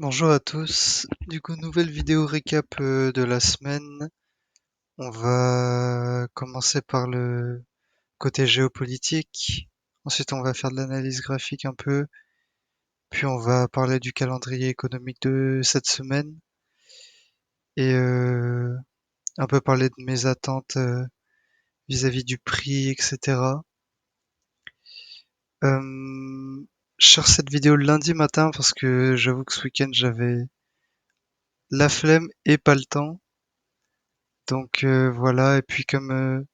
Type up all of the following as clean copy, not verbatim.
Bonjour à tous. Du coup, nouvelle vidéo récap de la semaine. On va commencer par le côté géopolitique. Ensuite, on va faire de l'analyse graphique un peu. Puis, on va parler du calendrier économique de cette semaine et un peu parler de mes attentes vis-à-vis du prix, etc. Euh, je cherche cette vidéo le lundi matin parce que j'avoue que ce week-end, j'avais la flemme et pas le temps. Donc voilà, et puis comme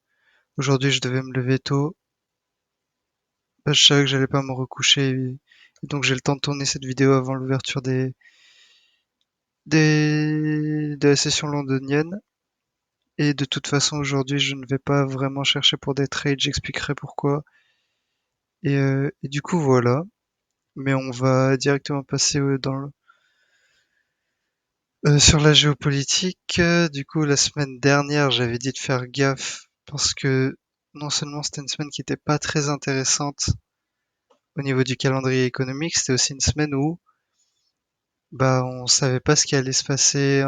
aujourd'hui, je devais me lever tôt. Bah, je savais que j'allais pas me recoucher et donc j'ai le temps de tourner cette vidéo avant l'ouverture de la session londonienne. Et de toute façon, aujourd'hui, je ne vais pas vraiment chercher pour des trades, j'expliquerai pourquoi. Et du coup, voilà. Mais on va directement passer sur la géopolitique. Du coup, la semaine dernière, j'avais dit de faire gaffe parce que non seulement c'était une semaine qui était pas très intéressante au niveau du calendrier économique, c'était aussi une semaine où bah on savait pas ce qui allait se passer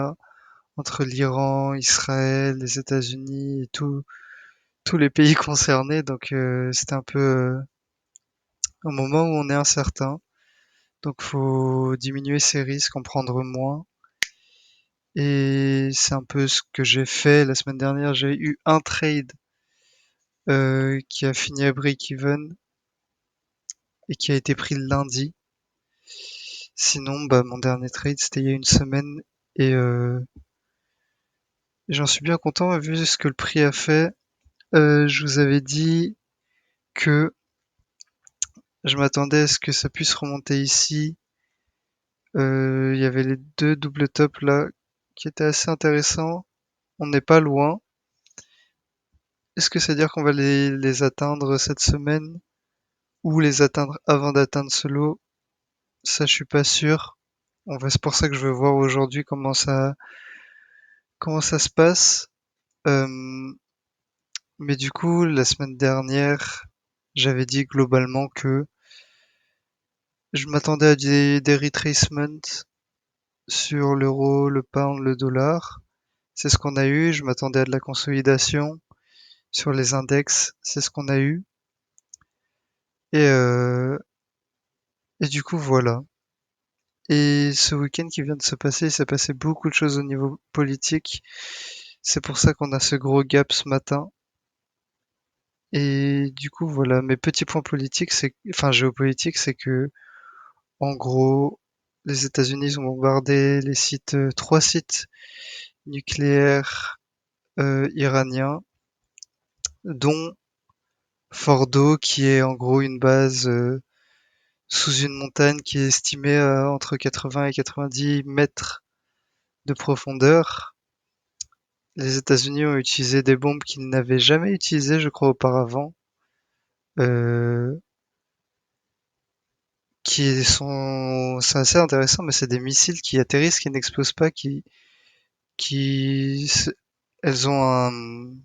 entre l'Iran, Israël, les États-Unis et tous les pays concernés. Donc c'était un peu un moment où on est incertain. Donc faut diminuer ses risques, en prendre moins. Et c'est un peu ce que j'ai fait la semaine dernière. J'ai eu un trade qui a fini à break-even et qui a été pris le lundi. Sinon, bah mon dernier trade c'était il y a une semaine et j'en suis bien content vu ce que le prix a fait. Je vous avais dit que je m'attendais à ce que ça puisse remonter ici. Il y avait les deux double tops là qui étaient assez intéressants. On n'est pas loin. Est-ce que ça veut dire qu'on va les atteindre cette semaine ou les atteindre avant d'atteindre ce lot? Ça, je suis pas sûr. C'est pour ça que je veux voir aujourd'hui comment ça se passe. Euh, mais du coup, la semaine dernière, j'avais dit globalement que je m'attendais à des retracements sur l'euro, le pound, le dollar. C'est ce qu'on a eu. Je m'attendais à de la consolidation sur les index. C'est ce qu'on a eu. Et, euh, et du coup, voilà. Et ce week-end qui vient de se passer, il s'est passé beaucoup de choses au niveau politique. C'est pour ça qu'on a ce gros gap ce matin. Et du coup, voilà. Mes petits points politiques, enfin géopolitiques, c'est que, en gros, les États-Unis ont bombardé trois sites nucléaires iraniens, dont Fordo, qui est en gros une base sous une montagne qui est estimée à entre 80 et 90 mètres de profondeur. Les États-Unis ont utilisé des bombes qu'ils n'avaient jamais utilisées, je crois, auparavant, euh, c'est assez intéressant, mais c'est des missiles qui atterrissent, qui n'explosent pas, qui, elles ont une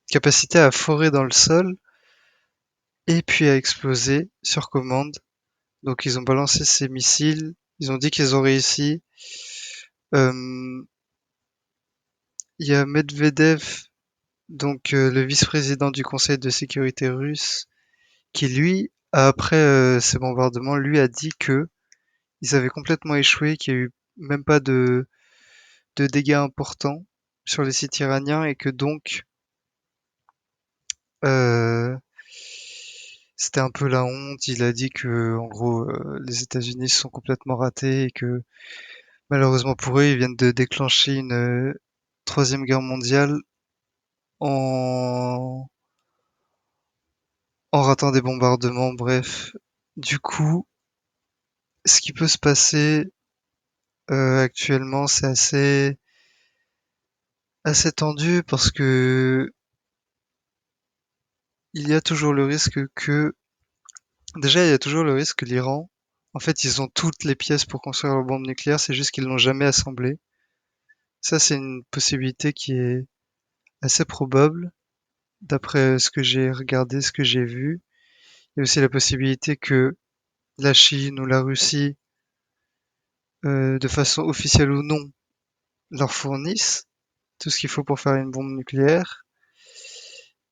capacité à forer dans le sol et puis à exploser sur commande. Donc ils ont balancé ces missiles, ils ont dit qu'ils ont réussi. Euh, Il y a Medvedev, donc le vice-président du Conseil de sécurité russe, qui lui, après ces bombardements, lui a dit que ils avaient complètement échoué, qu'il y a eu même pas de dégâts importants sur les sites iraniens et que donc euh, c'était un peu la honte. Il a dit que en gros les États-Unis se sont complètement ratés et que malheureusement pour eux, ils viennent de déclencher une troisième guerre mondiale en en ratant des bombardements. Bref, du coup, ce qui peut se passer actuellement, c'est assez tendu parce que il y a toujours le risque que déjà il y a toujours le risque que l'Iran, en fait, ils ont toutes les pièces pour construire leur bombe nucléaire, c'est juste qu'ils l'ont jamais assemblée. Ça, c'est une possibilité qui est assez probable d'après ce que j'ai regardé, ce que j'ai vu. Il y a aussi la possibilité que la Chine ou la Russie de façon officielle ou non, leur fournissent tout ce qu'il faut pour faire une bombe nucléaire.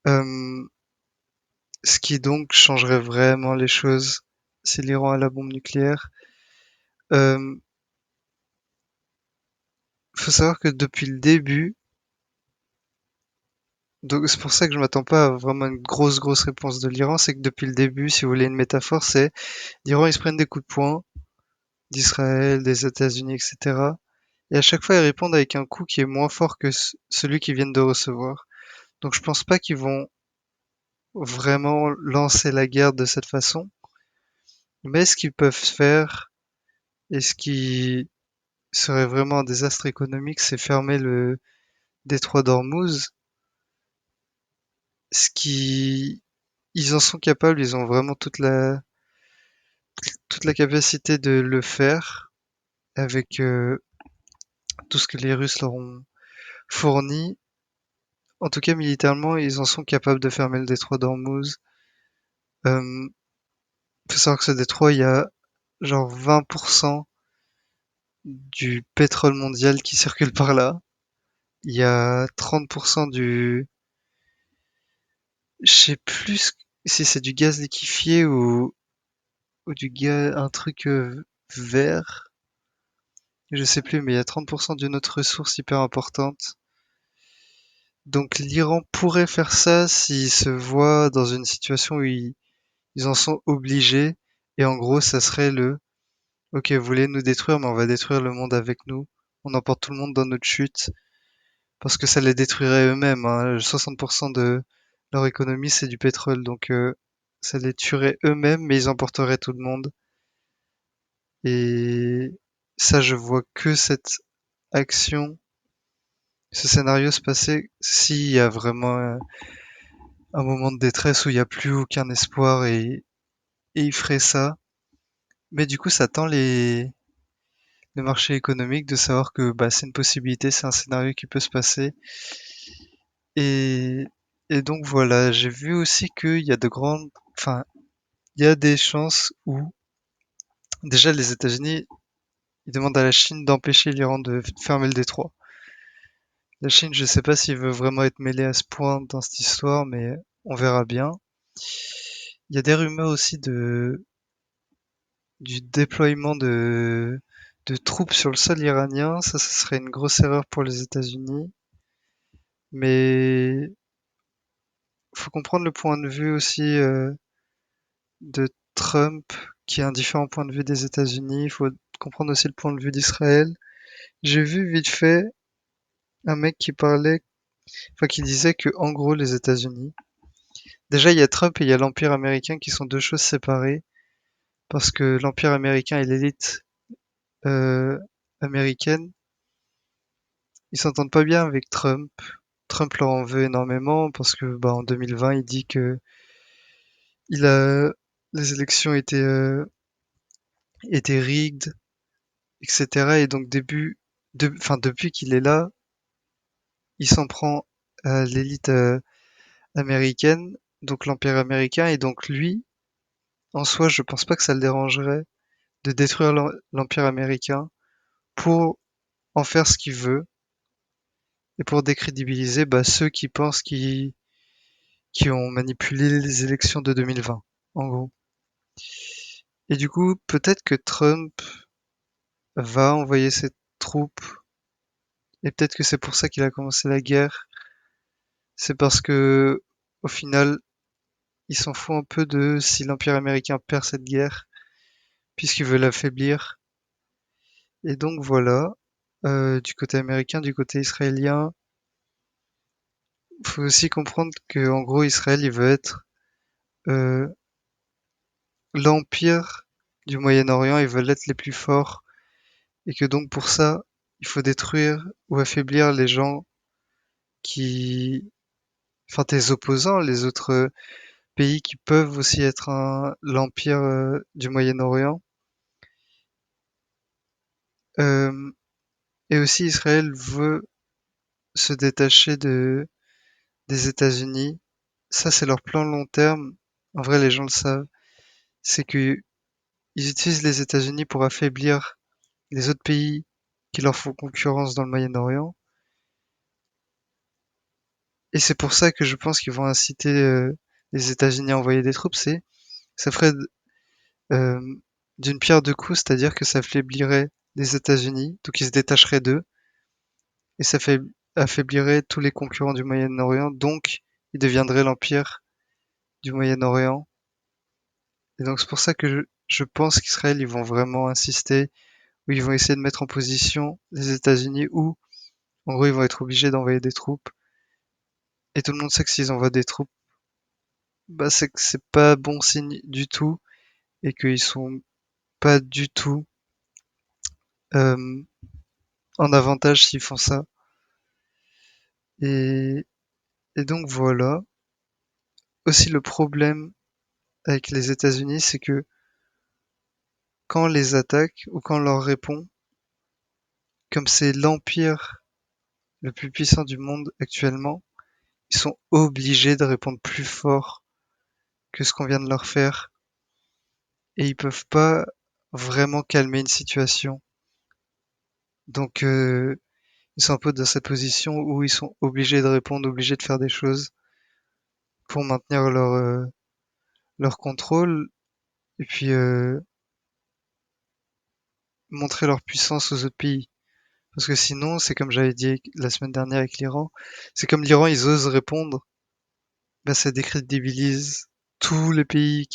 Euh, Ce qui donc changerait vraiment les choses si l'Iran a la bombe nucléaire. Euh, Faut savoir que depuis le début, donc c'est pour ça que je m'attends pas à vraiment une grosse réponse de l'Iran, c'est que depuis le début, si vous voulez une métaphore, c'est l'Iran ils se prennent des coups de poing d'Israël, des États-Unis, etc. Et à chaque fois ils répondent avec un coup qui est moins fort que celui qu'ils viennent de recevoir. Donc je pense pas qu'ils vont vraiment lancer la guerre de cette façon, mais ce qu'ils peuvent faire et ce qui serait vraiment un désastre économique, c'est fermer le détroit d'Ormuz, ce qui ils en sont capables, ils ont vraiment toute la capacité de le faire avec tout ce que les Russes leur ont fourni. En tout cas, militairement, ils en sont capables de fermer le détroit d'Ormuz. Euh, Faut savoir que ce détroit, il y a genre 20% du pétrole mondial qui circule par là. Il y a 30% je sais plus si c'est du gaz liquéfié ou du gaz, un truc vert. Je sais plus, mais il y a 30% d'une autre ressource hyper importante. Donc l'Iran pourrait faire ça s'ils se voient dans une situation où ils en sont obligés. Et en gros, ça serait OK, vous voulez nous détruire, mais on va détruire le monde avec nous. On emporte tout le monde dans notre chute. Parce que ça les détruirait eux-mêmes, hein. 60% de leur économie, c'est du pétrole. Donc ça les tuerait eux-mêmes, mais ils emporteraient tout le monde. Et ça, je vois que cette action, ce scénario se passer s'il y a vraiment un moment de détresse où il n'y a plus aucun espoir et ils feraient ça. Mais du coup, ça tend le marché économique de savoir que bah, c'est une possibilité, c'est un scénario qui peut se passer. Et, et donc voilà, j'ai vu aussi qu'il y a enfin, il y a des chances où déjà les États-Unis, ils demandent à la Chine d'empêcher l'Iran de fermer le détroit. La Chine, je sais pas s'il veut vraiment être mêlé à ce point dans cette histoire, mais on verra bien. Il y a des rumeurs aussi du déploiement de troupes sur le sol iranien. Ça serait une grosse erreur pour les États-Unis. Mais faut comprendre le point de vue aussi de Trump, qui a un différent point de vue des États-Unis. Il faut comprendre aussi le point de vue d'Israël. J'ai vu vite fait un mec qui parlait, enfin qui disait que en gros les États-Unis, déjà il y a Trump et il y a l'Empire américain qui sont deux choses séparées parce que l'Empire américain et l'élite euh, américaine, ils s'entendent pas bien avec Trump. Trump leur en veut énormément parce que bah en 2020 il dit que il a les élections étaient rigged, etc. Et donc enfin depuis qu'il est là, il s'en prend à l'élite américaine, donc l'Empire américain, et donc lui, en soi, je pense pas que ça le dérangerait de détruire l'Empire américain pour en faire ce qu'il veut et pour décrédibiliser bah, ceux qui pensent qui ont manipulé les élections de 2020, en gros. Et du coup, peut-être que Trump va envoyer ses troupes, et peut-être que c'est pour ça qu'il a commencé la guerre. C'est parce que, au final, il s'en fout un peu de si l'Empire américain perd cette guerre, puisqu'il veut l'affaiblir. Et donc voilà, du côté américain, du côté israélien, faut aussi comprendre que en gros Israël il veut être euh, l'empire du Moyen-Orient, ils veulent être les plus forts et que donc pour ça il faut détruire ou affaiblir les gens qui, enfin tes opposants, les autres pays qui peuvent aussi être l'empire du Moyen-Orient. Euh, et aussi Israël veut se détacher des États-Unis. Ça, c'est leur plan long terme. En vrai, les gens le savent. C'est que ils utilisent les États-Unis pour affaiblir les autres pays qui leur font concurrence dans le Moyen-Orient. Et c'est pour ça que je pense qu'ils vont inciter les États-Unis à envoyer des troupes. Ça ferait euh, d'une pierre deux coups, c'est-à-dire que ça affaiblirait les États-Unis, donc ils se détacheraient d'eux, et ça affaiblirait tous les concurrents du Moyen-Orient, donc ils deviendraient l'empire du Moyen-Orient. Et donc c'est pour ça que je pense qu'Israël, ils vont vraiment insister, ou ils vont essayer de mettre en position les États-Unis, ou en gros ils vont être obligés d'envoyer des troupes. Et tout le monde sait que s'ils envoient des troupes, bah c'est que c'est pas bon signe du tout, et qu'ils sont pas du tout euh, en avantage s'ils font ça. Et, et donc voilà. Aussi le problème avec les États-Unis, c'est que quand on les attaque ou quand on leur répond, comme c'est l'empire le plus puissant du monde actuellement, ils sont obligés de répondre plus fort que ce qu'on vient de leur faire et ils peuvent pas vraiment calmer une situation. Donc ils sont un peu dans cette position où ils sont obligés de répondre, obligés de faire des choses pour maintenir leur contrôle et puis montrer leur puissance aux autres pays. Parce que sinon, c'est comme j'avais dit la semaine dernière avec l'Iran, c'est comme l'Iran, ils osent répondre, bah ça décrédibilise tous les pays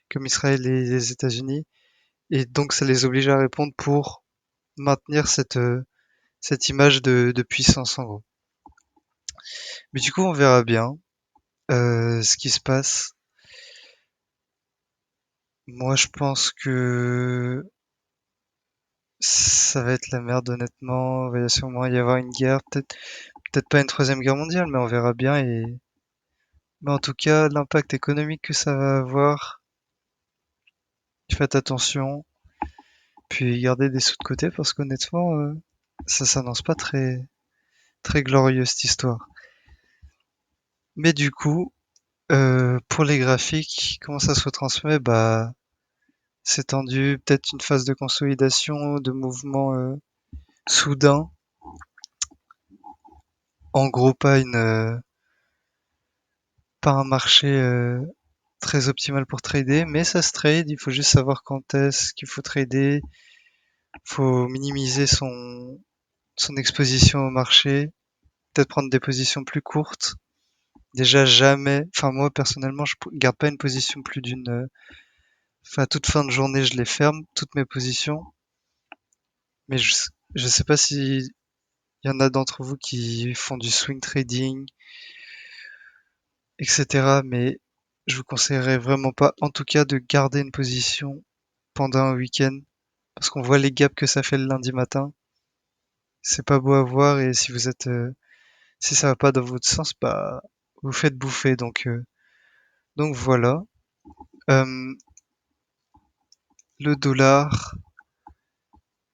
comme Israël et les États-Unis, et donc ça les oblige à répondre pour maintenir cette image de puissance en gros. Mais du coup, on verra bien ce qui se passe. Moi, je pense que ça va être la merde honnêtement. Il va sûrement y avoir une guerre, peut-être pas une troisième guerre mondiale, mais on verra bien. Mais en tout cas, l'impact économique que ça va avoir, faites attention. Puis gardez des sous de côté parce qu'honnêtement, ça s'annonce pas très glorieux cette histoire. Mais du coup, pour les graphiques, comment ça se retransmet? Bah, c'est tendu, peut-être une phase de consolidation, de mouvement soudain. En gros, pas un marché très optimal pour trader, mais ça se trade. Il faut juste savoir quand est-ce qu'il faut trader. Faut minimiser son exposition au marché, peut-être prendre des positions plus courtes. Déjà jamais, enfin moi personnellement, je garde pas une position plus enfin toute fin de journée, je les ferme, toutes mes positions. Mais je sais pas si y en a d'entre vous qui font du swing trading, etc. Mais je vous conseillerais vraiment pas, en tout cas, de garder une position pendant un week-end, parce qu'on voit les gaps que ça fait le lundi matin. C'est pas beau à voir et si ça va pas dans votre sens, bah vous faites bouffer. Donc voilà. Euh, le dollar,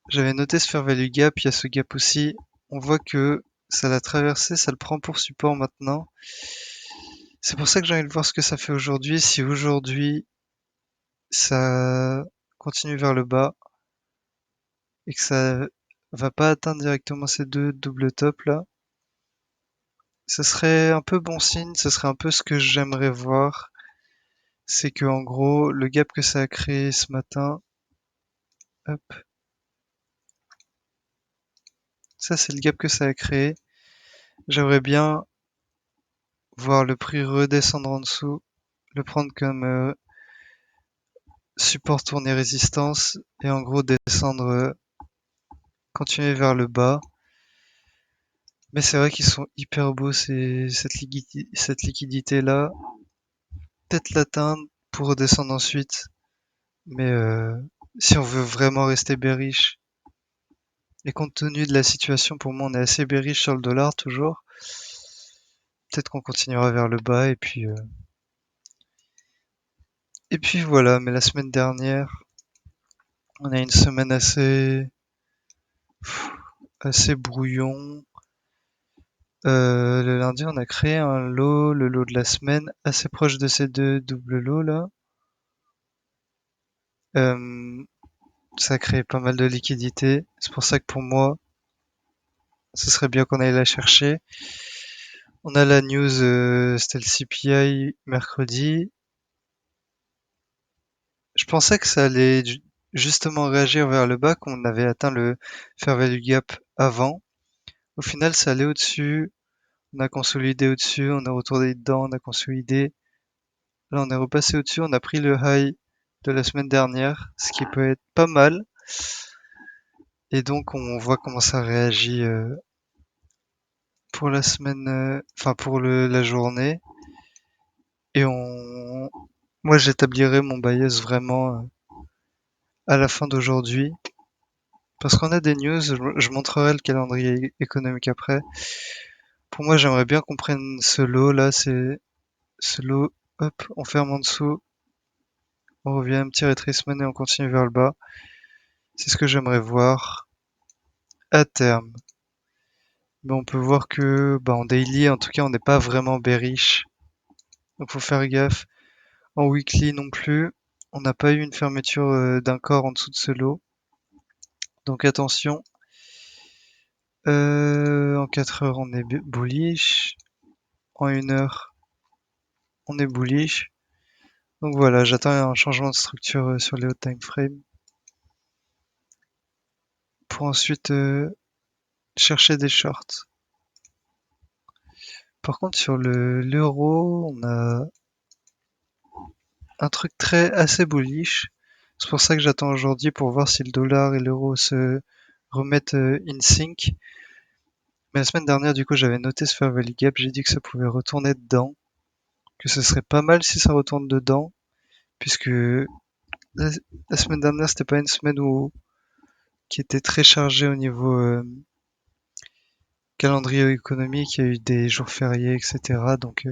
j'avais noté ce fair value gap, il y a ce gap aussi. On voit que ça l'a traversé, ça le prend pour support maintenant. C'est pour ça que j'ai envie de voir ce que ça fait aujourd'hui. Si aujourd'hui ça continue vers le bas et que ça va pas atteindre directement ces deux doubles tops là, ce serait un peu bon signe, ce serait un peu ce que j'aimerais voir. C'est que en gros, le gap que ça a créé ce matin, hop, ça c'est le gap que ça a créé. J'aimerais bien voir le prix redescendre en dessous, le prendre comme support tourner résistance et en gros descendre, continuer vers le bas. Mais c'est vrai qu'ils sont hyper beaux cette liquidité là. Peut-être l'atteindre pour redescendre ensuite. Mais si on veut vraiment rester bearish, et compte tenu de la situation, pour moi on est assez bearish sur le dollar toujours. Peut-être qu'on continuera vers le bas et puis voilà. Mais la semaine dernière, on a une semaine assez brouillon. Le lundi, on a créé un lot, le lot de la semaine, assez proche de ces deux doubles lots là. Euh, Ça crée pas mal de liquidités. C'est pour ça que pour moi, ce serait bien qu'on aille la chercher. On a la news, c'était le CPI mercredi. Je pensais que ça allait justement réagir vers le bas, qu'on avait atteint le fair value gap avant. Au final, ça allait au-dessus. On a consolidé au-dessus, on est retourné dedans, on a consolidé. Là, on est repassé au-dessus, on a pris le high de la semaine dernière, ce qui peut être pas mal. Et donc, on voit comment ça réagit pour la semaine, enfin pour la journée. Et moi, j'établirai mon bias vraiment à la fin d'aujourd'hui. Parce qu'on a des news, je montrerai le calendrier économique après. Pour moi, j'aimerais bien qu'on prenne ce lot là, c'est ce lot, hop, on ferme en dessous, on revient un petit retracement et on continue vers le bas. C'est ce que j'aimerais voir à terme. Mais on peut voir que bah, en daily, en tout cas, on n'est pas vraiment bearish. Donc faut faire gaffe. En weekly non plus. On n'a pas eu une fermeture d'un corps en dessous de ce lot. Donc attention. En 4 heures, on est bullish. En 1 heure, on est bullish. Donc voilà, j'attends un changement de structure sur les hauts time frame pour ensuite chercher des shorts. Par contre, sur l'euro, on a un truc assez bullish. C'est pour ça que j'attends aujourd'hui pour voir si le dollar et l'euro se remettent in sync. Mais la semaine dernière, du coup, j'avais noté ce fair value gap. J'ai dit que ça pouvait retourner dedans, que ce serait pas mal si ça retourne dedans, puisque la, la semaine dernière, c'était pas une semaine qui était très chargée au niveau calendrier économique. Il y a eu des jours fériés, etc. Donc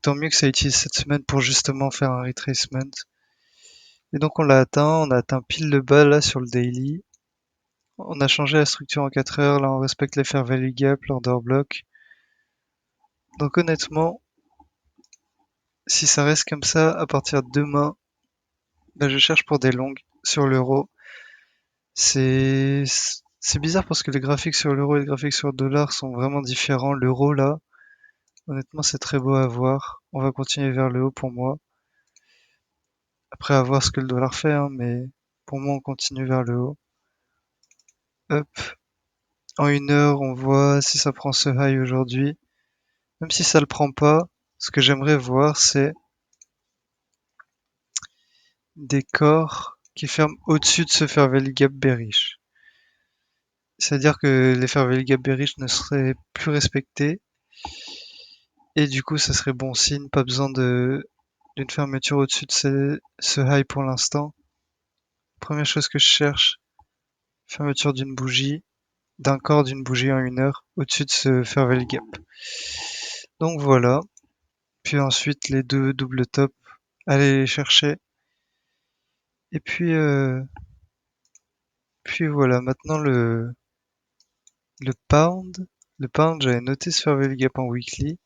tant mieux que ça utilise cette semaine pour justement faire un retracement. Et donc on a atteint pile le bas là sur le daily. On a changé la structure en 4 heures, là on respecte les fair value gap, l'order block. Donc honnêtement, si ça reste comme ça, à partir de demain, bah, je cherche pour des longues sur l'euro. C'est c'est bizarre parce que les graphiques sur l'euro et les graphiques sur le dollar sont vraiment différents. L'euro là, honnêtement c'est très beau à voir. On va continuer vers le haut pour moi. Après à voir ce que le dollar fait, hein, mais pour moi on continue vers le haut. Hop. En 1 heure, on voit si ça prend ce high aujourd'hui. Même si ça le prend pas, ce que j'aimerais voir, c'est des corps qui ferment au-dessus de ce fair value gap bearish. C'est-à-dire que les fair value gap bearish ne seraient plus respectés. Et du coup, ça serait bon signe, pas besoin d'une fermeture au-dessus de ce high pour l'instant. Première chose que je cherche, fermeture d'une bougie, d'un corps d'une bougie en 1 heure, au-dessus de ce fair value gap. Donc voilà. Puis ensuite, les deux double top, aller les chercher. Et puis voilà, maintenant le pound. Le pound, j'avais noté ce fair value gap en weekly.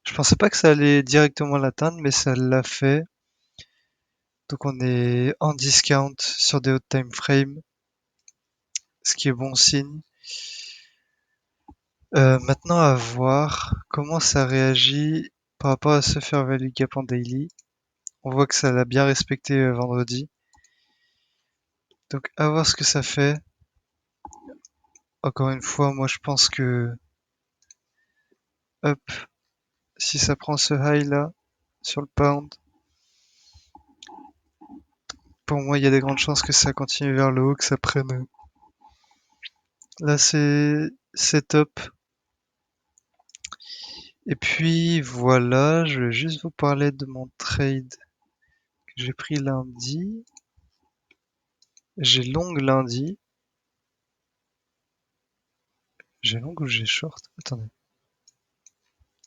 Je pensais pas que ça allait directement l'atteindre, mais ça l'a fait. Donc on est en discount sur des hauts time frame, ce qui est bon signe. Maintenant à voir comment ça réagit par rapport à ce fair value gap en daily. On voit que ça l'a bien respecté vendredi. Donc à voir ce que ça fait. Encore une fois, moi je pense que hop, si ça prend ce high là sur le pound, pour moi il y a des grandes chances que ça continue vers le haut, que ça prenne. Là c'est top. Et puis voilà, je vais juste vous parler de mon trade que j'ai pris lundi. J'ai long lundi. J'ai long ou j'ai short? Attendez,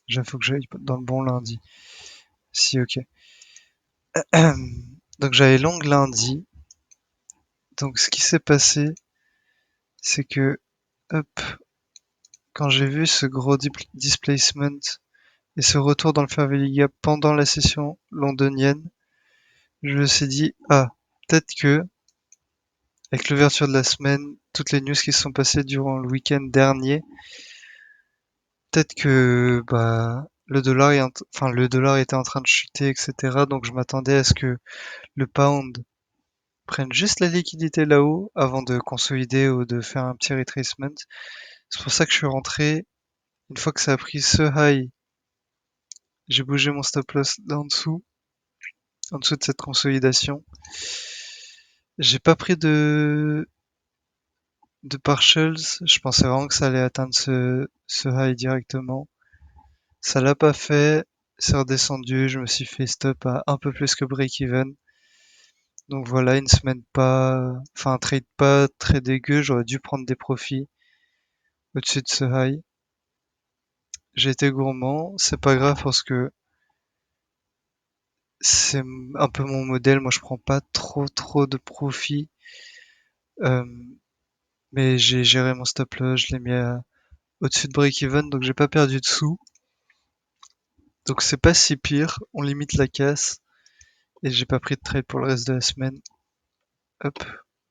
il faut que j'aille dans le bon lundi. Si, ok. Donc j'avais long lundi. Donc ce qui s'est passé, c'est que, hop, quand j'ai vu ce gros displacement et ce retour dans le fair value gap pendant la session londonienne, je me suis dit, ah, peut-être que avec l'ouverture de la semaine, toutes les news qui se sont passées durant le week-end dernier, peut-être que bah le dollar était en train de chuter, etc. Donc je m'attendais à ce que le pound prenne juste la liquidité là-haut avant de consolider ou de faire un petit retracement. C'est pour ça que je suis rentré. Une fois que ça a pris ce high, j'ai bougé mon stop loss là en dessous de cette consolidation. J'ai pas pris de partials. Je pensais vraiment que ça allait atteindre ce high directement. Ça l'a pas fait. C'est redescendu. Je me suis fait stop à un peu plus que break-even. Donc voilà, une semaine un trade pas très dégueu. J'aurais dû prendre des profits au-dessus de ce high. J'ai été gourmand. C'est pas grave parce que c'est un peu mon modèle. Moi, je prends pas trop de profits. Euh, mais j'ai géré mon stop loss. Je l'ai mis au-dessus de break-even. Donc j'ai pas perdu de sous. Donc c'est pas si pire. On limite la casse. Et j'ai pas pris de trade pour le reste de la semaine. Hop,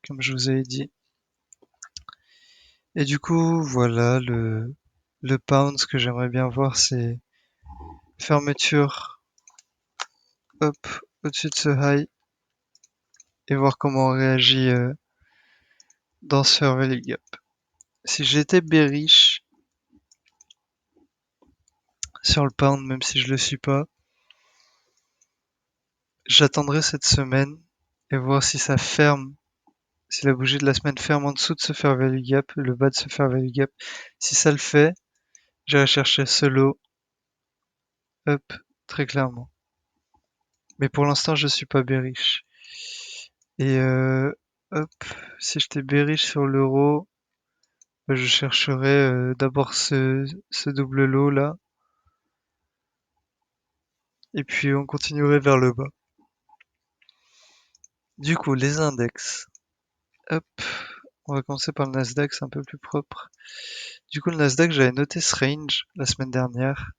comme je vous avais dit. Et du coup, voilà, le pound, ce que j'aimerais bien voir, c'est fermeture, hop, au-dessus de ce high, et voir comment on réagit dans ce fair value gap. Si j'étais bearish sur le pound, même si je le suis pas, j'attendrai cette semaine et voir si ça ferme, si la bougie de la semaine ferme en dessous de ce fair value gap, le bas de ce fair value gap. Si ça le fait, j'irai chercher ce lot, hop, très clairement. Mais pour l'instant, je suis pas bearish. Et hop, si j'étais bearish sur l'euro, bah, je chercherais d'abord ce double lot là, et puis on continuerait vers le bas. Du coup, les index. Hop, on va commencer par le Nasdaq, c'est un peu plus propre. Du coup, le Nasdaq, j'avais noté ce range la semaine dernière.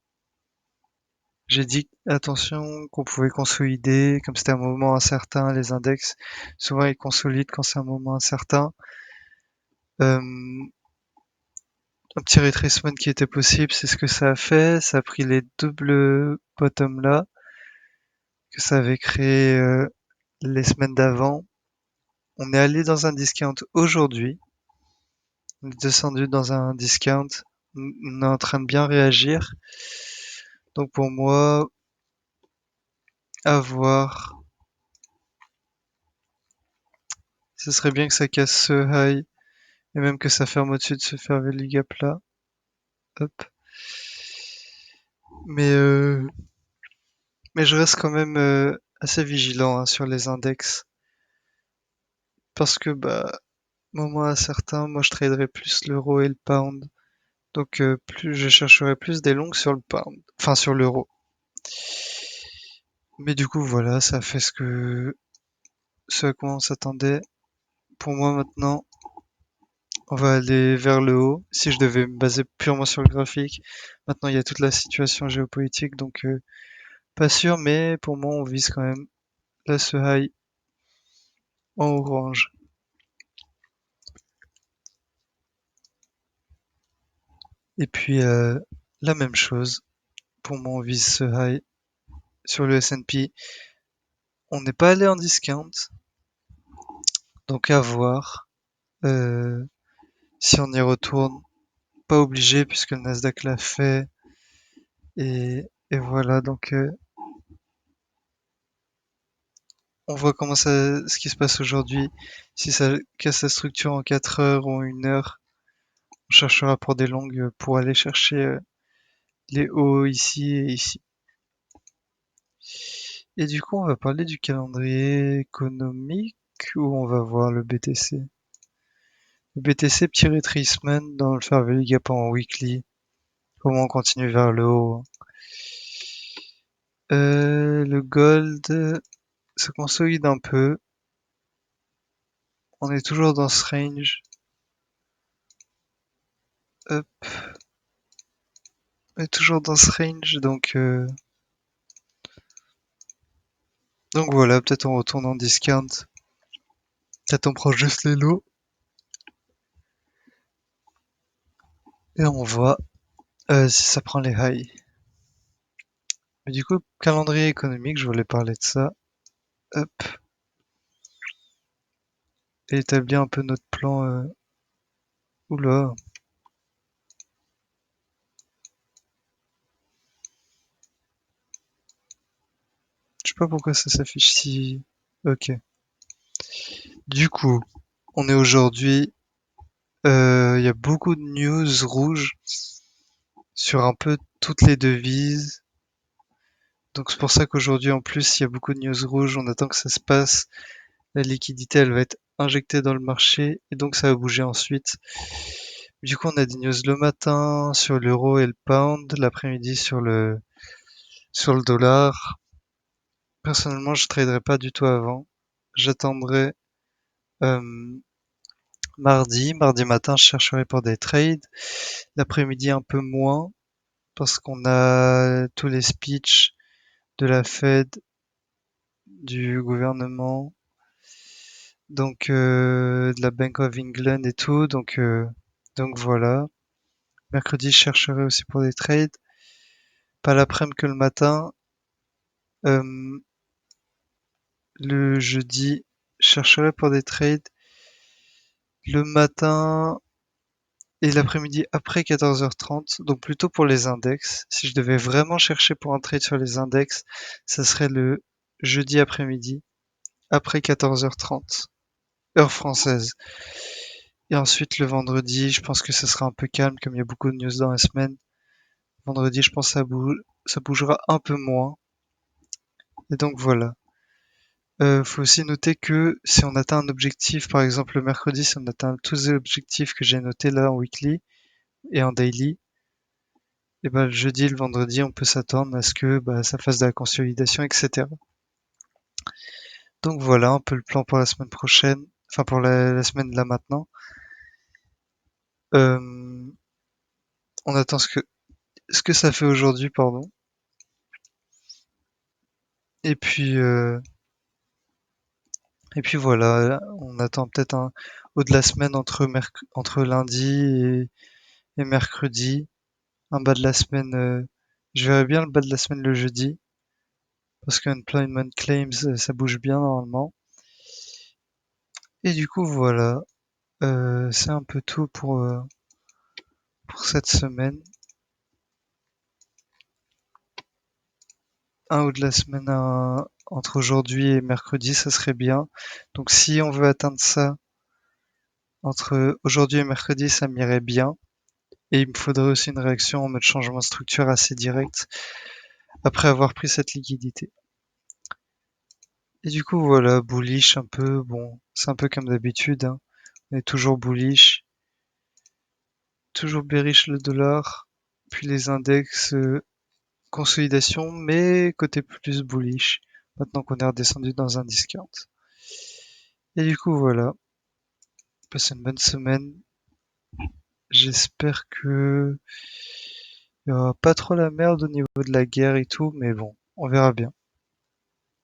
J'ai dit attention qu'on pouvait consolider, comme c'était un moment incertain, les index, souvent ils consolident quand c'est un moment incertain. Euh, un petit retracement qui était possible, c'est ce que ça a fait. Ça a pris les doubles bottoms là, que ça avait créé les semaines d'avant. On est allé dans un discount aujourd'hui. On est descendu dans un discount. On est en train de bien réagir. Donc pour moi, à voir. Ce serait bien que ça casse ce high et même que ça ferme au-dessus de ce fair value gap là. Hop. Mais euh, mais je reste quand même assez vigilant hein, sur les index parce que bah moment incertain, moi je traderais plus l'euro et le pound. Donc plus je chercherais plus des longues sur le pound, enfin sur l'euro. Mais du coup voilà, ça fait ce à quoi on s'attendait. Pour moi maintenant, on va aller vers le haut. Si je devais me baser purement sur le graphique, maintenant il y a toute la situation géopolitique, donc pas sûr, mais pour moi on vise quand même là ce high en orange. Et puis la même chose, pour moi on vise ce high sur le S&P. On n'est pas allé en discount, donc à voir euh, si on y retourne. Pas obligé puisque le Nasdaq l'a fait. Et voilà, donc on voit ce qui se passe aujourd'hui. Si ça casse la structure en 4 heures ou en 1 heure, on cherchera pour des longues pour aller chercher les hauts ici et ici. Et du coup, on va parler du calendrier économique ou on va voir le BTC. Le BTC, petit retracement dans le fair value gap en weekly. Comment on continue vers le haut. Le gold se consolide un peu. On est toujours dans ce range. Hop, on est toujours dans ce range, donc voilà, peut-être on retourne en discount Peut-être on prend juste les lots et on voit si ça prend les highs. Mais du coup, calendrier économique, je voulais parler de ça. Hop, et établir un peu notre plan. Oula, je sais pas pourquoi ça s'affiche si. Ok. Du coup, on est aujourd'hui. Il y a beaucoup de news rouges sur un peu toutes les devises. Donc c'est pour ça qu'aujourd'hui en plus il y a beaucoup de news rouges. On attend que ça se passe. La liquidité elle va être injectée dans le marché et donc ça va bouger ensuite. Du coup on a des news le matin sur l'euro et le pound, l'après-midi sur le dollar. Personnellement je traderai pas du tout avant. J'attendrai euh, mardi matin je chercherai pour des trades. L'après-midi un peu moins parce qu'on a tous les speeches de la Fed, du gouvernement, donc de la Bank of England et tout. Donc voilà. Mercredi, je chercherai aussi pour des trades. Pas l'après-midi que le matin. Euh, le jeudi, je chercherai pour des trades le matin et l'après-midi après 14h30. Donc plutôt pour les index. Si je devais vraiment chercher pour un trade sur les index, ça serait le jeudi après-midi après 14h30, heure française. Et ensuite, le vendredi, je pense que ce sera un peu calme, comme il y a beaucoup de news dans la semaine. Vendredi, je pense que ça bougera un peu moins. Et donc voilà. Faut aussi noter que si on atteint un objectif, par exemple le mercredi, si on atteint tous les objectifs que j'ai notés là en weekly et en daily, et ben le jeudi et le vendredi, on peut s'attendre à ce que bah, ça fasse de la consolidation, etc. Donc voilà un peu le plan pour la semaine prochaine, enfin pour la semaine là maintenant. Euh, on attend ce que ça fait aujourd'hui, pardon. Et puis voilà, on attend peut-être un haut de la semaine entre lundi et mercredi, un bas de la semaine. Je verrais bien le bas de la semaine le jeudi parce que Employment Claims ça bouge bien normalement. Et du coup voilà, c'est un peu tout pour cette semaine. Un haut de la semaine entre aujourd'hui et mercredi, ça serait bien. Donc si on veut atteindre ça entre aujourd'hui et mercredi, ça m'irait bien. Et il me faudrait aussi une réaction en mode changement de structure assez direct après avoir pris cette liquidité. Et du coup, voilà, bullish un peu. Bon, c'est un peu comme d'habitude, hein. On est toujours bullish, toujours bearish le dollar, puis les index, consolidation, mais côté plus bullish, maintenant qu'on est redescendu dans un discount. Et du coup, voilà, passez une bonne semaine. J'espère que il y aura pas trop la merde au niveau de la guerre et tout, mais bon, on verra bien.